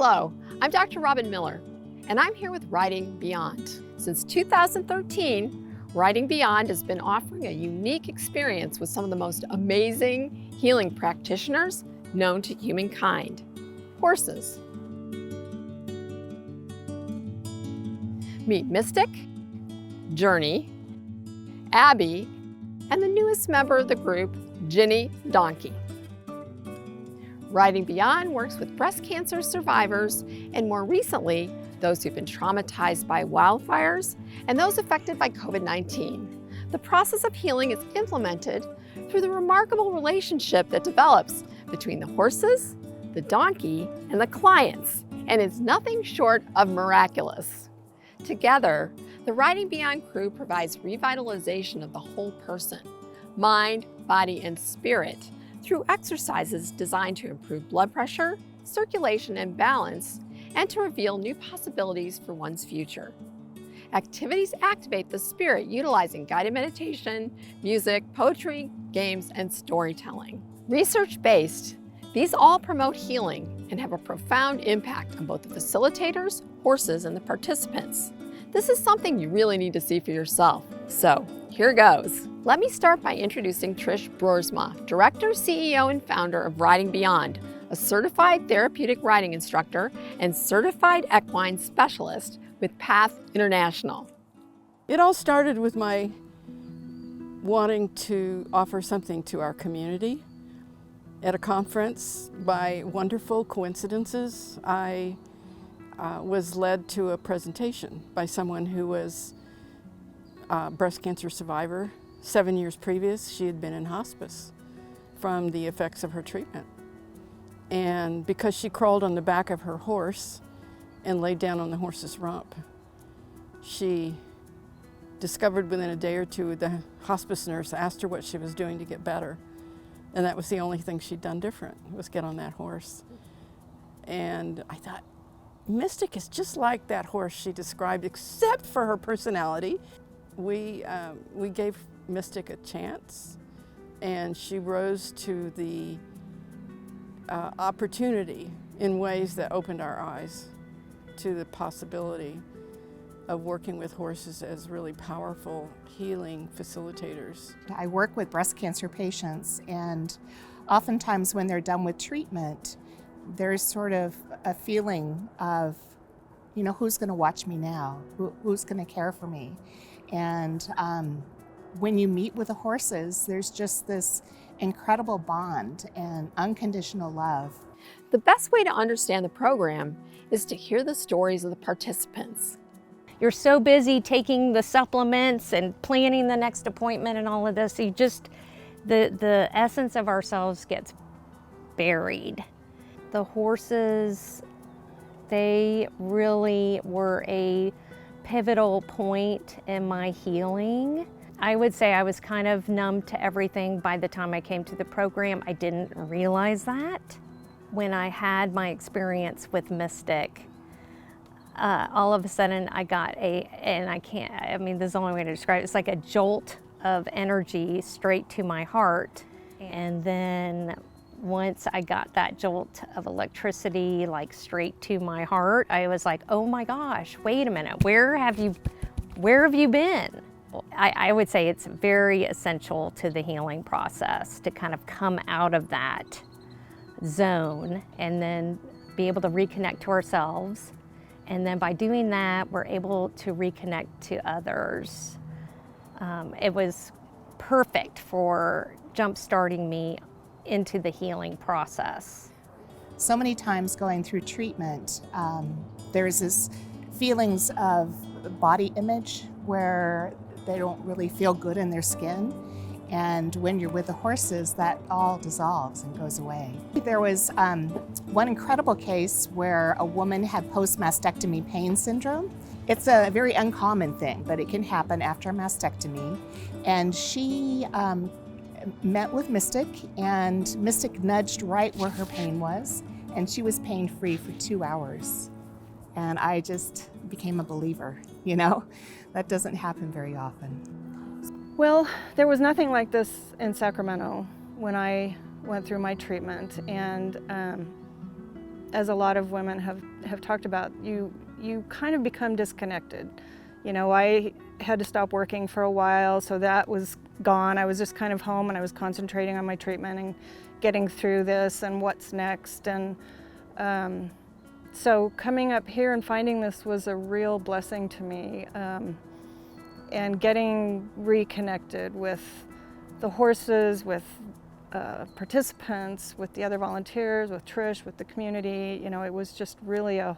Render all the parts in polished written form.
Hello, I'm Dr. Robin Miller, and I'm here with Riding Beyond. Since 2013, Riding Beyond has been offering a unique experience with some of the most amazing healing practitioners known to humankind, horses. Meet Mystic, Journey, Abby, and the newest member of the group, Ginny Donkey. Riding Beyond works with breast cancer survivors and more recently, those who've been traumatized by wildfires and those affected by COVID-19. The process of healing is implemented through the remarkable relationship that develops between the horses, the donkey, and the clients, and is nothing short of miraculous. Together, the Riding Beyond crew provides revitalization of the whole person, mind, body, and spirit through exercises designed to improve blood pressure, circulation, and balance, and to reveal new possibilities for one's future. Activities activate the spirit utilizing guided meditation, music, poetry, games, and storytelling. Research-based, these all promote healing and have a profound impact on both the facilitators, horses, and the participants. This is something you really need to see for yourself. So, here goes. Let me start by introducing Trish Broersma, Director, CEO, and founder of Riding Beyond, a certified therapeutic riding instructor and certified equine specialist with Path International. It all started with my wanting to offer something to our community. At a conference, by wonderful coincidences, I was led to a presentation by someone who was a breast cancer survivor. 7 years previous, she had been in hospice from the effects of her treatment. And because she crawled on the back of her horse and laid down on the horse's rump, she discovered within a day or two, the hospice nurse asked her what she was doing to get better. And that was the only thing she'd done different, was get on that horse. And I thought, Mystic is just like that horse she described, except for her personality. We gave Mystic a chance, and she rose to the opportunity in ways that opened our eyes to the possibility of working with horses as really powerful healing facilitators. I work with breast cancer patients, and oftentimes when they're done with treatment, there's sort of a feeling of, you know, who's going to watch me now? Who's going to care for me? And when you meet with the horses, there's just this incredible bond and unconditional love. The best way to understand the program is to hear the stories of the participants. You're so busy taking the supplements and planning the next appointment and all of this, you just, the essence of ourselves gets buried. The horses, they really were a pivotal point in my healing. I would say I was kind of numb to everything by the time I came to the program. I didn't realize that. When I had my experience with Mystic, all of a sudden I got this is the only way to describe it, it's like a jolt of energy straight to my heart. And then once I got that jolt of electricity like straight to my heart, I was like, oh my gosh, wait a minute, where have you been? I would say it's very essential to the healing process to kind of come out of that zone and then be able to reconnect to ourselves. And then by doing that, we're able to reconnect to others. It was perfect for jump-starting me into the healing process. So many times going through treatment, there's this feelings of body image where they don't really feel good in their skin. And when you're with the horses, that all dissolves and goes away. There was one incredible case where a woman had post-mastectomy pain syndrome. It's a very uncommon thing, but it can happen after a mastectomy. And she met with Mystic, and Mystic nudged right where her pain was, and she was pain-free for 2 hours. And I just became a believer, you know? That doesn't happen very often. Well, there was nothing like this in Sacramento when I went through my treatment, and as a lot of women have talked about, you kind of become disconnected. You know, I had to stop working for a while, so that was gone. I was just kind of home and I was concentrating on my treatment and getting through this and what's next. And so coming up here and finding this was a real blessing to me, and getting reconnected with the horses, with participants, with the other volunteers, with Trish, with the community. You know, it was just really a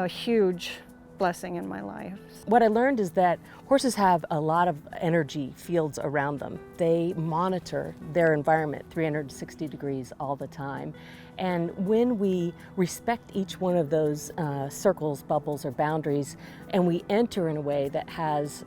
huge blessing in my life. What I learned is that horses have a lot of energy fields around them. They monitor their environment 360 degrees all the time. And when we respect each one of those circles, bubbles, or boundaries, and we enter in a way that has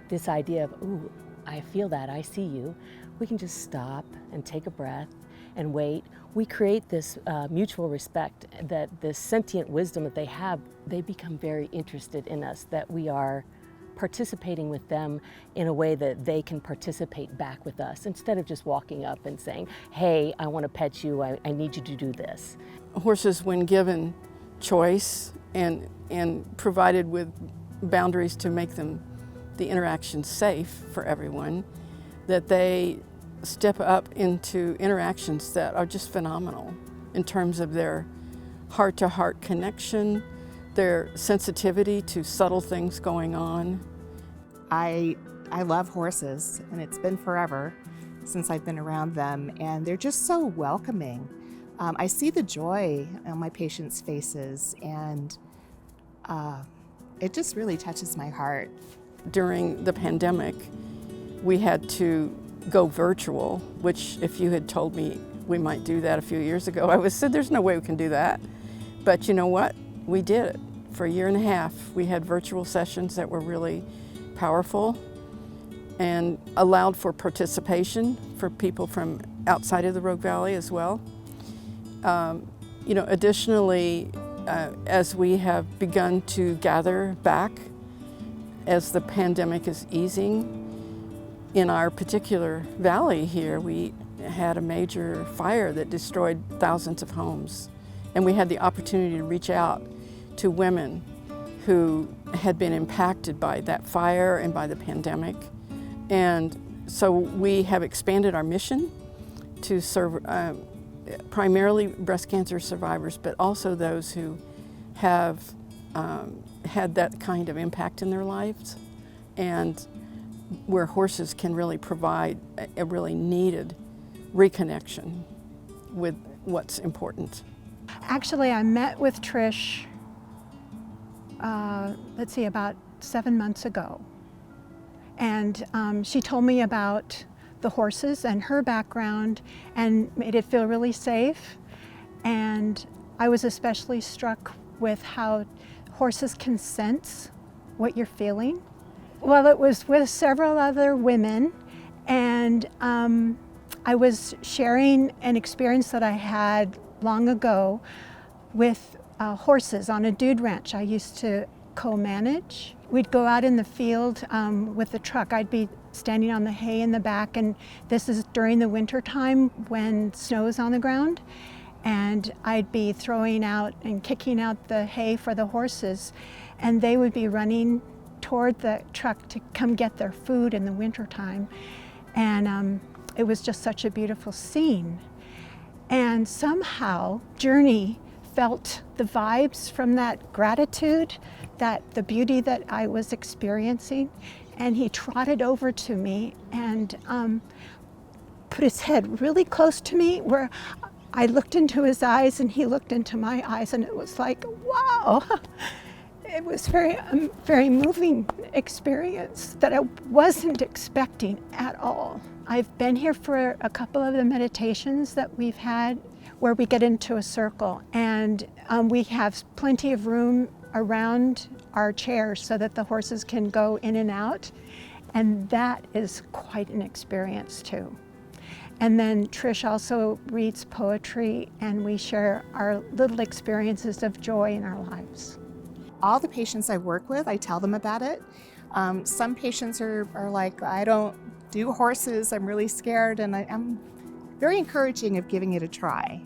this idea of, ooh, I feel that, I see you, we can just stop and take a breath and wait. We create this mutual respect, that this sentient wisdom that they have, they become very interested in us, that we are participating with them in a way that they can participate back with us, instead of just walking up and saying, hey, I want to pet you, I need you to do this. Horses, when given choice and provided with boundaries to make them the interaction safe for everyone, that they step up into interactions that are just phenomenal in terms of their heart-to-heart connection, their sensitivity to subtle things going on. I love horses, and it's been forever since I've been around them, and they're just so welcoming. I see the joy on my patients' faces, and it just really touches my heart. During the pandemic, we had to go virtual, which if you had told me we might do that a few years ago, I would have said there's no way we can do that. But you know what? We did it. For a year and a half, we had virtual sessions that were really powerful and allowed for participation for people from outside of the Rogue Valley as well. You know, additionally, as we have begun to gather back as the pandemic is easing, in our particular valley here, we had a major fire that destroyed thousands of homes. And we had the opportunity to reach out to women who had been impacted by that fire and by the pandemic. And so we have expanded our mission to serve primarily breast cancer survivors, but also those who have had that kind of impact in their lives, and where horses can really provide a really needed reconnection with what's important. Actually, I met with Trish, about 7 months ago. And she told me about the horses and her background and made it feel really safe. And I was especially struck with how horses can sense what you're feeling. Well, it was with several other women, and I was sharing an experience that I had long ago with horses on a dude ranch I used to co-manage. We'd go out in the field with the truck. I'd be standing on the hay in the back, and this is during the winter time when snow is on the ground, and I'd be throwing out and kicking out the hay for the horses, and they would be running toward the truck to come get their food in the winter time. And it was just such a beautiful scene. And somehow Journey felt the vibes from that gratitude, that the beauty that I was experiencing, and he trotted over to me and put his head really close to me, where I looked into his eyes and he looked into my eyes, and it was like, wow. It was very moving experience that I wasn't expecting at all. I've been here for a couple of the meditations that we've had where we get into a circle, and we have plenty of room around our chairs so that the horses can go in and out, and that is quite an experience too. And then Trish also reads poetry, and we share our little experiences of joy in our lives. All the patients I work with, I tell them about it. Some patients are like, I don't do horses, I'm really scared, and I'm very encouraging of giving it a try.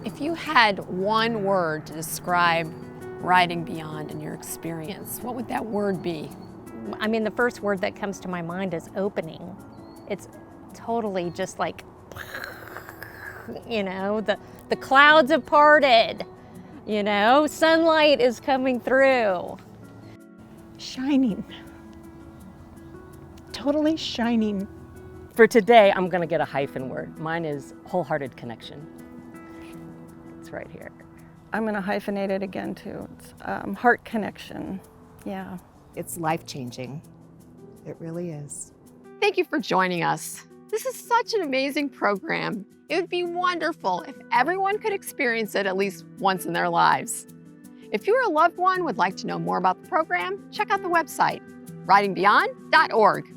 If you had one word to describe Riding Beyond in your experience, what would that word be? I mean, the first word that comes to my mind is opening. It's totally just like, you know, the clouds have parted, you know, sunlight is coming through. Shining. Totally shining. For today, I'm gonna get a hyphen word. Mine is wholehearted connection. It's right here. I'm going to hyphenate it again too. It's heart connection. Yeah. It's life-changing. It really is. Thank you for joining us. This is such an amazing program. It would be wonderful if everyone could experience it at least once in their lives. If you or a loved one would like to know more about the program, check out the website, ridingbeyond.org.